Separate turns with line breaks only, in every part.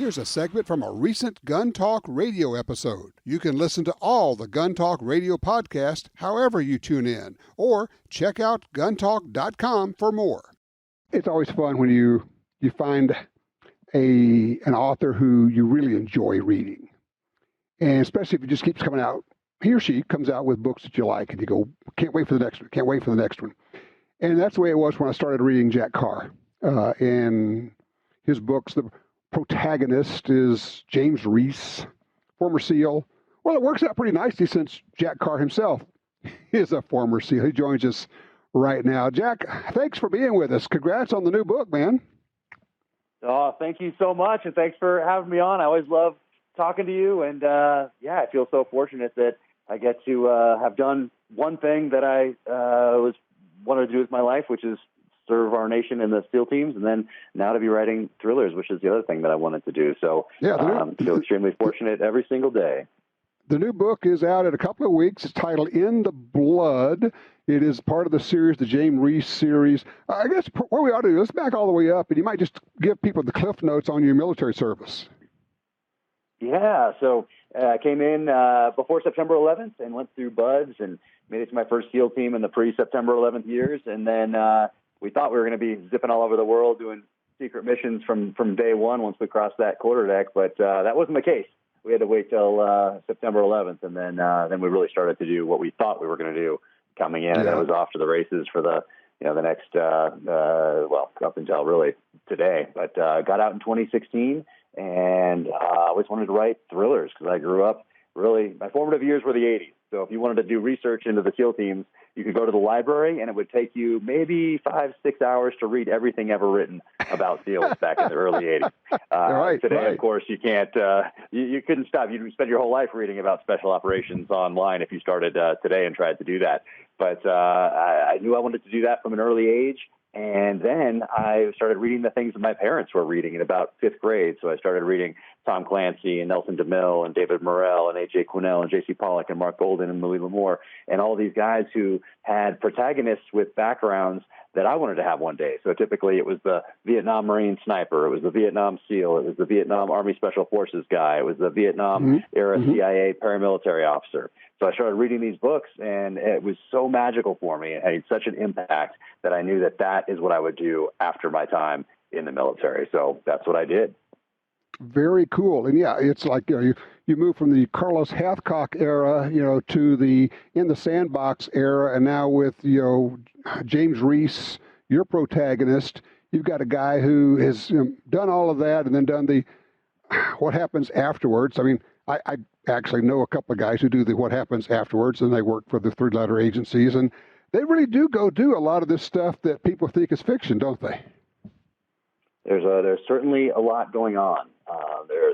Here's a segment from a recent Gun Talk radio episode. You can listen to all the Gun Talk radio podcasts however you tune in, or check out guntalk.com for more. It's always fun when you find an author who you really enjoy reading. And especially if it just keeps coming out, he or she comes out with books that you like, and you go, can't wait for the next one, can't wait for the next one. And that's the way it was when I started reading Jack Carr. And his books, the protagonist is James Reese, former SEAL. Well, it works out pretty nicely since Jack Carr himself is a former SEAL. He joins us right now. Jack, thanks for being with us. Congrats on the new book, man.
Oh, thank you so much, and thanks for having me on. I always love talking to you, and I feel so fortunate that I get to have done one thing that I wanted to do with my life, which is serve our nation in the SEAL teams, and then now to be writing thrillers, which is the other thing that I wanted to do. So I feel extremely fortunate every single day.
The new book is out in a couple of weeks. It's titled In the Blood. It is part of the series, the James Reese series. I guess what we ought to do, let's back all the way up, and you might just give people the cliff notes on your military service.
Yeah, so I came in before September 11th and went through BUDS and made it to my first SEAL team in the pre-September 11th years. And then we thought we were going to be zipping all over the world doing secret missions from day one once we crossed that quarterdeck, but that wasn't the case. We had to wait till September 11th, and then we really started to do what we thought we were going to do coming in, and that was off to the races for the next up until really today. But got out in 2016, and I always wanted to write thrillers because I grew up really. My formative years were the 80s. So if you wanted to do research into the SEAL teams, you could go to the library, and it would take you maybe 5-6 hours to read everything ever written about SEALs back in the early 80s. Today, of course, you can't. You couldn't stop. You'd spend your whole life reading about special operations online if you started today and tried to do that. But I knew I wanted to do that from an early age. And then I started reading the things that my parents were reading in about fifth grade. So I started reading Tom Clancy and Nelson DeMille and David Morrell and A.J. Quinnell and J.C. Pollock and Mark Golden and Louis L'Amour and all these guys who had protagonists with backgrounds that I wanted to have one day. So typically it was the Vietnam Marine sniper, it was the Vietnam SEAL, it was the Vietnam Army Special Forces guy, it was the Vietnam era CIA paramilitary officer. So I started reading these books, and it was so magical for me. It had such an impact that I knew that is what I would do after my time in the military. So that's what I did. Very cool. And yeah, it's like, you move from the Carlos Hathcock era, to the In the Sandbox era. And now with, James Reese, your protagonist, you've got a guy who has done all of that and then done the what happens afterwards. I mean, I actually know a couple of guys who do the what happens afterwards, and they work for the three-letter agencies, and they really do go do a lot of this stuff that people think is fiction, don't they? There's certainly a lot going on.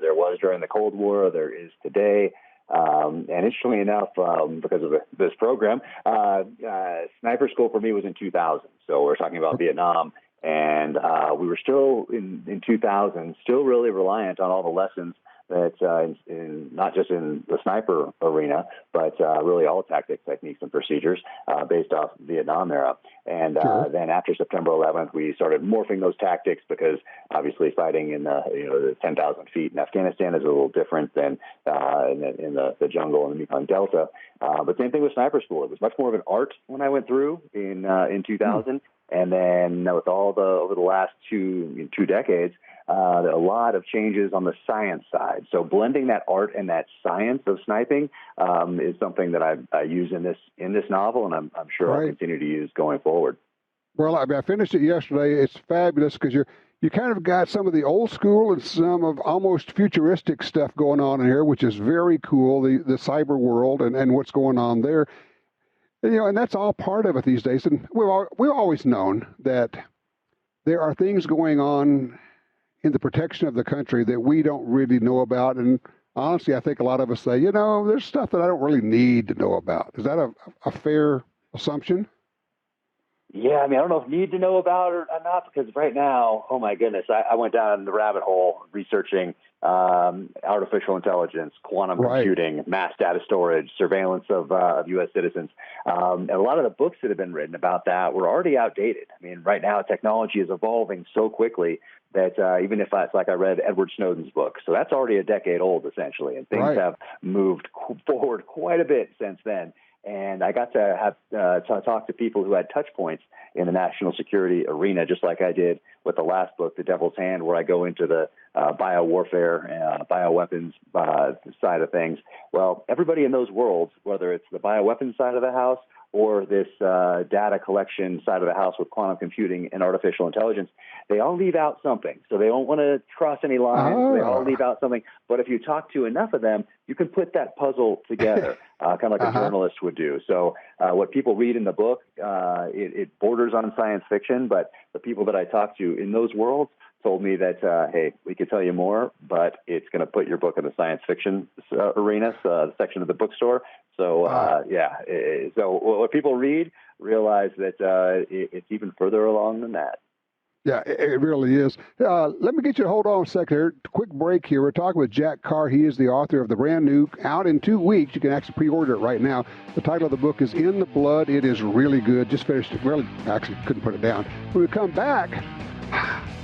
There was during the Cold War. There is today. And interestingly enough, because of this program, sniper school for me was in 2000. So we're talking about Vietnam. And we were still in 2000, still really reliant on all the lessons that not just in the sniper arena, but really all tactics, techniques, and procedures based off Vietnam era. And then after September 11th, we started morphing those tactics because obviously fighting in the 10,000 feet in Afghanistan is a little different than in the jungle in the Mekong Delta. But same thing with sniper school. It was much more of an art when I went through in 2000. And then over the last two decades, a lot of changes on the science side. So blending that art and that science of sniping is something that I use in this novel, and I'm sure I'll continue to use going forward. Well, I finished it yesterday. It's fabulous because you kind of got some of the old school and some of almost futuristic stuff going on in here, which is very cool. The cyber world and what's going on there. And that's all part of it these days. And we've always known that there are things going on in the protection of the country that we don't really know about. And honestly, I think a lot of us say, there's stuff that I don't really need to know about. Is that a fair assumption? Yeah, I mean, I don't know if you need to know about it or not, because right now, oh my goodness, I went down the rabbit hole researching artificial intelligence, quantum
Right.
computing, mass data storage, surveillance of U.S. citizens. And a lot of the books that have been written about that were already outdated. I mean, right now, technology is evolving so quickly that even if it's like I read Edward Snowden's book, so that's already a decade old, essentially, and things
Right.
have moved forward quite a bit since then. And I got to have to talk to people who had touch points in the national security arena, just like I did with the last book, The Devil's Hand, where I go into the biowarfare, bioweapons side of things. Well, everybody in those worlds, whether it's the bioweapons side of the house or this data collection side of the house with quantum computing and artificial intelligence, they all leave out something. So they don't want to cross any lines. They all leave out something. But if you talk to enough of them, you can put that puzzle together, kind of like a journalist would do. So what people read in the book, it borders on science fiction, but the people that I talked to in those worlds told me that, hey, we could tell you more, but it's going to put your book in the science fiction arena, section of the bookstore. So, so what people read realize that it's even further along than that.
Yeah, it really is. Let me get you to hold on a second here. Quick break here. We're talking with Jack Carr. He is the author of the brand new, out in 2 weeks. You can actually pre-order it right now. The title of the book is In the Blood. It is really good. Just finished it. Really, actually couldn't put it down. When we come back,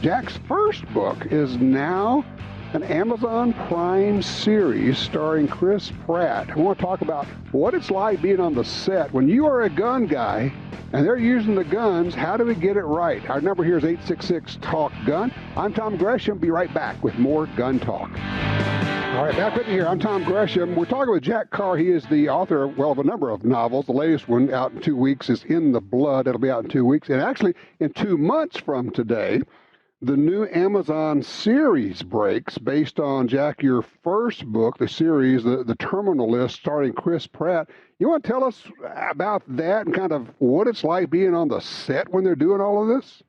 Jack's first book is now an Amazon Prime series starring Chris Pratt. I want to talk about what it's like being on the set when you are a gun guy and they're using the guns. How do we get it right? Our number here is 866-TALK-GUN. I'm Tom Gresham. Be right back with more Gun Talk. All right, back with you here. I'm Tom Gresham. We're talking with Jack Carr. He is the author of a number of novels. The latest one out in 2 weeks is In the Blood. It'll be out in 2 weeks. And actually, in 2 months from today, the new Amazon series breaks based on, Jack, your first book, the series, the Terminal List, starring Chris Pratt. You want to tell us about that and kind of what it's like being on the set when they're doing all of this?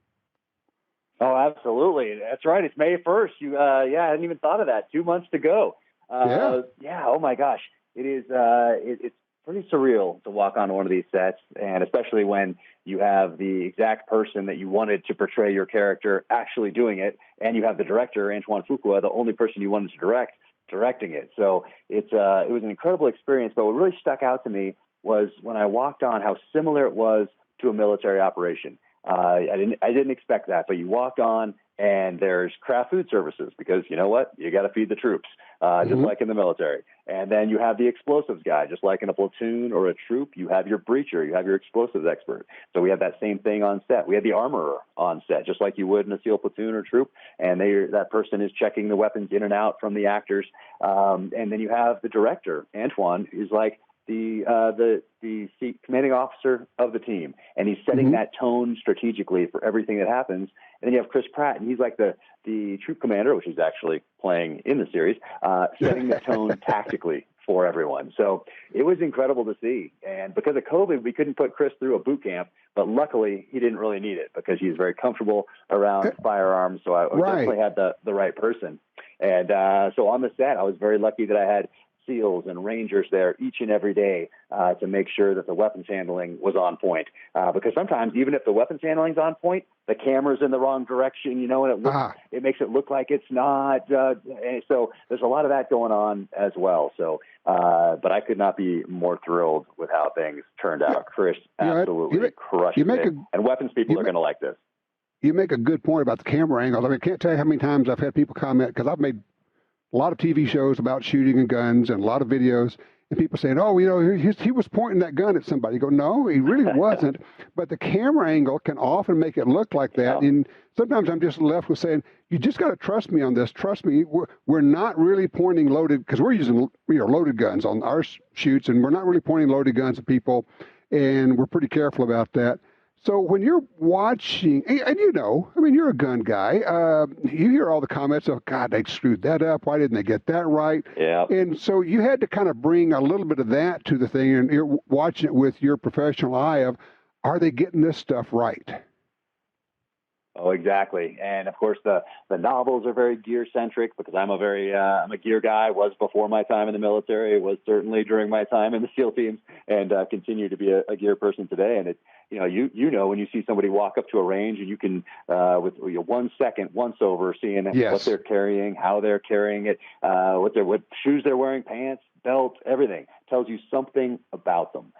Oh, absolutely. That's right. It's May 1st. I hadn't even thought of that. 2 months to go. Yeah. Oh my gosh. It is. It's pretty surreal to walk on one of these sets, and especially when you have the exact person that you wanted to portray your character actually doing it, and you have the director, Antoine Fuqua, the only person you wanted to directing it. So it was an incredible experience. But what really stuck out to me was when I walked on how similar it was to a military operation. I didn't expect that, but you walked on and there's craft food services because you know what? You got to feed the troops, just like in the military. And then you have the explosives guy, just like in a platoon or a troop. You have your breacher, you have your explosives expert. So we have that same thing on set. We have the armorer on set, just like you would in a SEAL platoon or troop. And that person is checking the weapons in and out from the actors. And then you have the director, Antoine, who's like the commanding officer of the team, and he's setting that tone strategically for everything that happens. And then you have Chris Pratt, and he's like the troop commander, which is actually playing in the series, setting the tone tactically for everyone. So it was incredible to see. And because of COVID, we couldn't put Chris through a boot camp, but luckily he didn't really need it because he's very comfortable around firearms. So I definitely had the right person. And so on the set, I was very lucky that I had SEALs and Rangers there each and every day to make sure that the weapons handling was on point. Because sometimes, even if the weapons handling's on point, the camera's in the wrong direction, and it makes it look like it's not. And so there's a lot of that going on as well. So, but I could not be more thrilled with how things turned out. Chris absolutely crushed it. And weapons people are going to like this.
You make a good point about the camera angle. I mean, I can't tell you how many times I've had people comment, because I've made a lot of TV shows about shooting and guns and a lot of videos, and people saying, oh, he was pointing that gun at somebody. You go, no, he really wasn't. But the camera angle can often make it look like that. Yeah. And sometimes I'm just left with saying, you just got to trust me on this. Trust me. We're not really pointing loaded, because we're using loaded guns on our shoots, and we're not really pointing loaded guns at people, and we're pretty careful about that. So when you're watching, and you're a gun guy, you hear all the comments of, God, they screwed that up. Why didn't they get that right?
Yeah.
And so you had to kind of bring a little bit of that to the thing, and you're watching it with your professional eye of, are they getting this stuff right?
Oh, exactly. And of course, the novels are very gear centric because I'm a gear guy. Was before my time in the military. Was certainly during my time in the SEAL teams, and continue to be a gear person today. And you know when you see somebody walk up to a range and you can with 1 second once over seeing
Yes.
what they're carrying, how they're carrying it, what shoes they're wearing, pants, belt, everything tells you something about them.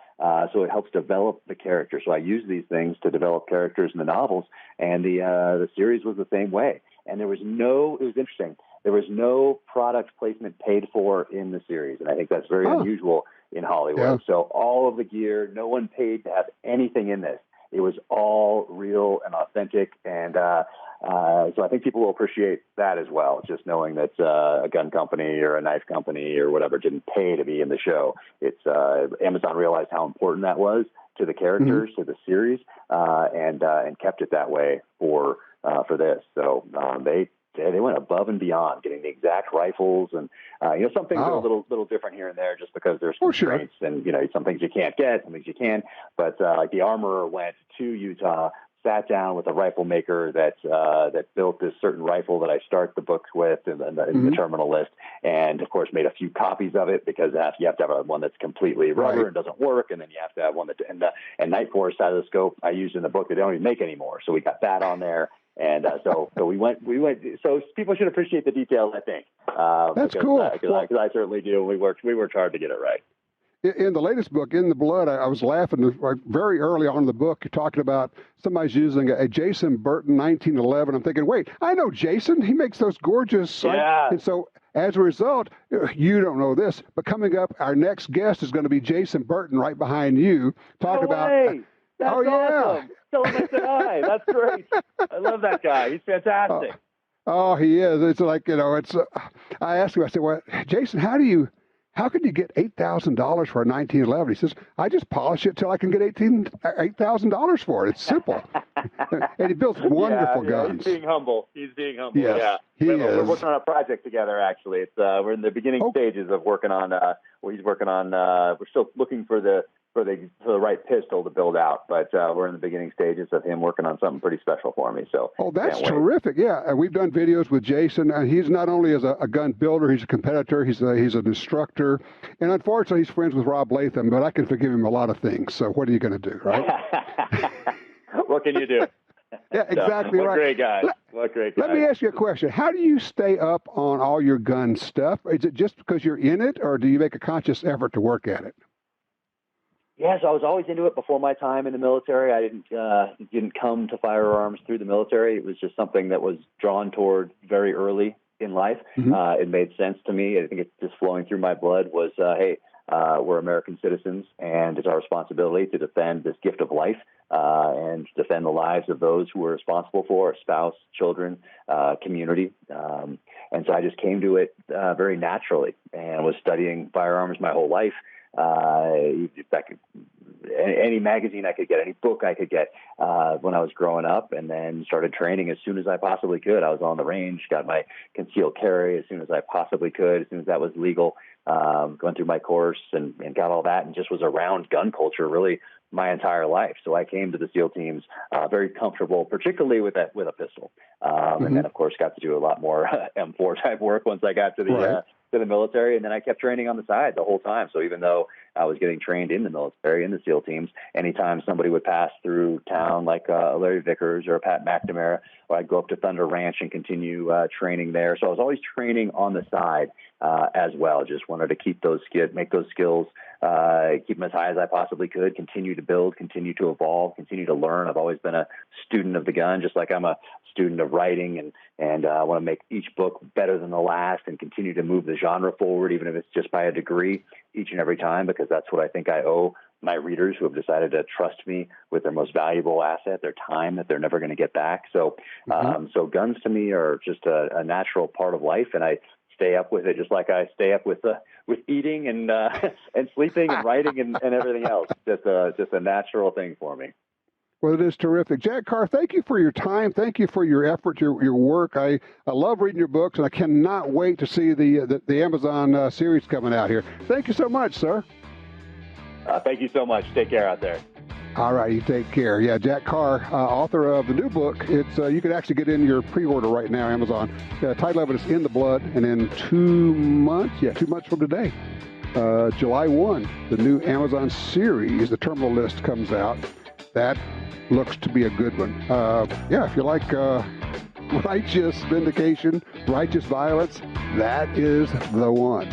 So it helps develop the character. So I use these things to develop characters in the novels, and the series was the same way. And it was interesting. There was no product placement paid for in the series, and I think that's very unusual in Hollywood.
Yeah.
So all of the gear, no one paid to have anything in this. It was all real and authentic, and so I think people will appreciate that as well, just knowing that a gun company or a knife company or whatever didn't pay to be in the show. It's Amazon realized how important that was to the characters, to the series, and kept it that way for this. So they went above and beyond, getting the exact rifles, and some things are a little different here and there, just because there's constraints, and some things you can't get, some things you can. But like the armorer went to Utah, sat down with a rifle maker that built this certain rifle that I start the books with in the terminal list, and of course made a few copies of it, because you have to have one that's completely rubber and doesn't work, and then you have to have one that and Night Force side of the scope I used in the book that they don't even make anymore, so we got that on there. And so we went. So people should appreciate the details, I think.
That's cool.
Because I certainly do. We worked hard to get it right.
In the latest book, In the Blood, I was laughing very early on in the book. You're talking about somebody's using a Jason Burton 1911. I'm thinking, wait, I know Jason. He makes those gorgeous.
Yeah.
And so as a result, you don't know this, but coming up, our next guest is going to be Jason Burton right behind you.
That's awesome. Tell him I said hi. That's great. I love that guy. He's fantastic.
Oh, he is. It's like, I asked him, I said, well, Jason, how could you get $8,000 for a 1911? He says, I just polish it till I can get $8,000 for it. It's simple. And he builds wonderful guns.
He's being humble.
Yes,
yeah. We're
is.
working on a project together, actually. It's we're in the beginning stages of working on, he's working on, we're still looking for the right pistol to build out, but we're in the beginning stages of him working on something pretty special for me. So
that's terrific. Yeah, and we've done videos with Jason, and he's not only as a gun builder, he's a competitor, he's an instructor, and unfortunately he's friends with Rob Latham, but I can forgive him a lot of things. So what are you going to do, right?
What can you do?
Yeah, exactly right.
What great guy.
Let me ask you a question. How do you stay up on all your gun stuff? Is it just because you're in it, or do you make a conscious effort to work at it?
Yes, I was always into it before my time in the military. I didn't come to firearms through the military. It was just something that was drawn toward very early in life. It made sense to me. I think it's just flowing through my blood was, hey, we're American citizens, and it's our responsibility to defend this gift of life and defend the lives of those who we're responsible for, our spouse, children, community. And so I just came to it very naturally, and was studying firearms my whole life. Any magazine I could get, any book I could get when I was growing up, and then started training as soon as I possibly could. I was on the range, got my concealed carry as soon as I possibly could, as soon as that was legal, going through my course and got all that, and just was around gun culture really my entire life. So I came to the SEAL teams very comfortable, particularly with a pistol. And then, of course, got to do a lot more M4 type work once I got to the military, and then I kept training on the side the whole time. So even though I was getting trained in the military, in the SEAL teams, anytime somebody would pass through town, like Larry Vickers or Pat McNamara, or I'd go up to Thunder Ranch and continue training there. So I was always training on the side as well. Just wanted to keep make those skills, keep them as high as I possibly could, continue to build, continue to evolve, continue to learn. I've always been a student of the gun, just like I'm a student of writing, and I want to make each book better than the last and continue to move the genre forward, even if it's just by a degree each and every time, because that's what I think I owe my readers who have decided to trust me with their most valuable asset, their time that they're never going to get back. So, so guns to me are just a natural part of life, and I stay up with it just like I stay up with eating and sleeping and writing and everything else. Just a natural thing for me.
Well, it is terrific. Jack Carr, thank you for your time. Thank you for your effort, your work. I love reading your books, and I cannot wait to see the Amazon series coming out here. Thank you so much, sir.
Thank you so much. Take care out there.
All right, you take care. Yeah, Jack Carr, author of the new book. It's you can actually get in your pre-order right now, Amazon. Title of it is In the Blood, and in 2 months, 2 months from today, July 1, the new Amazon series, the terminal list, comes out. That looks to be a good one. Yeah, if you like righteous vindication, righteous violence, that is the one.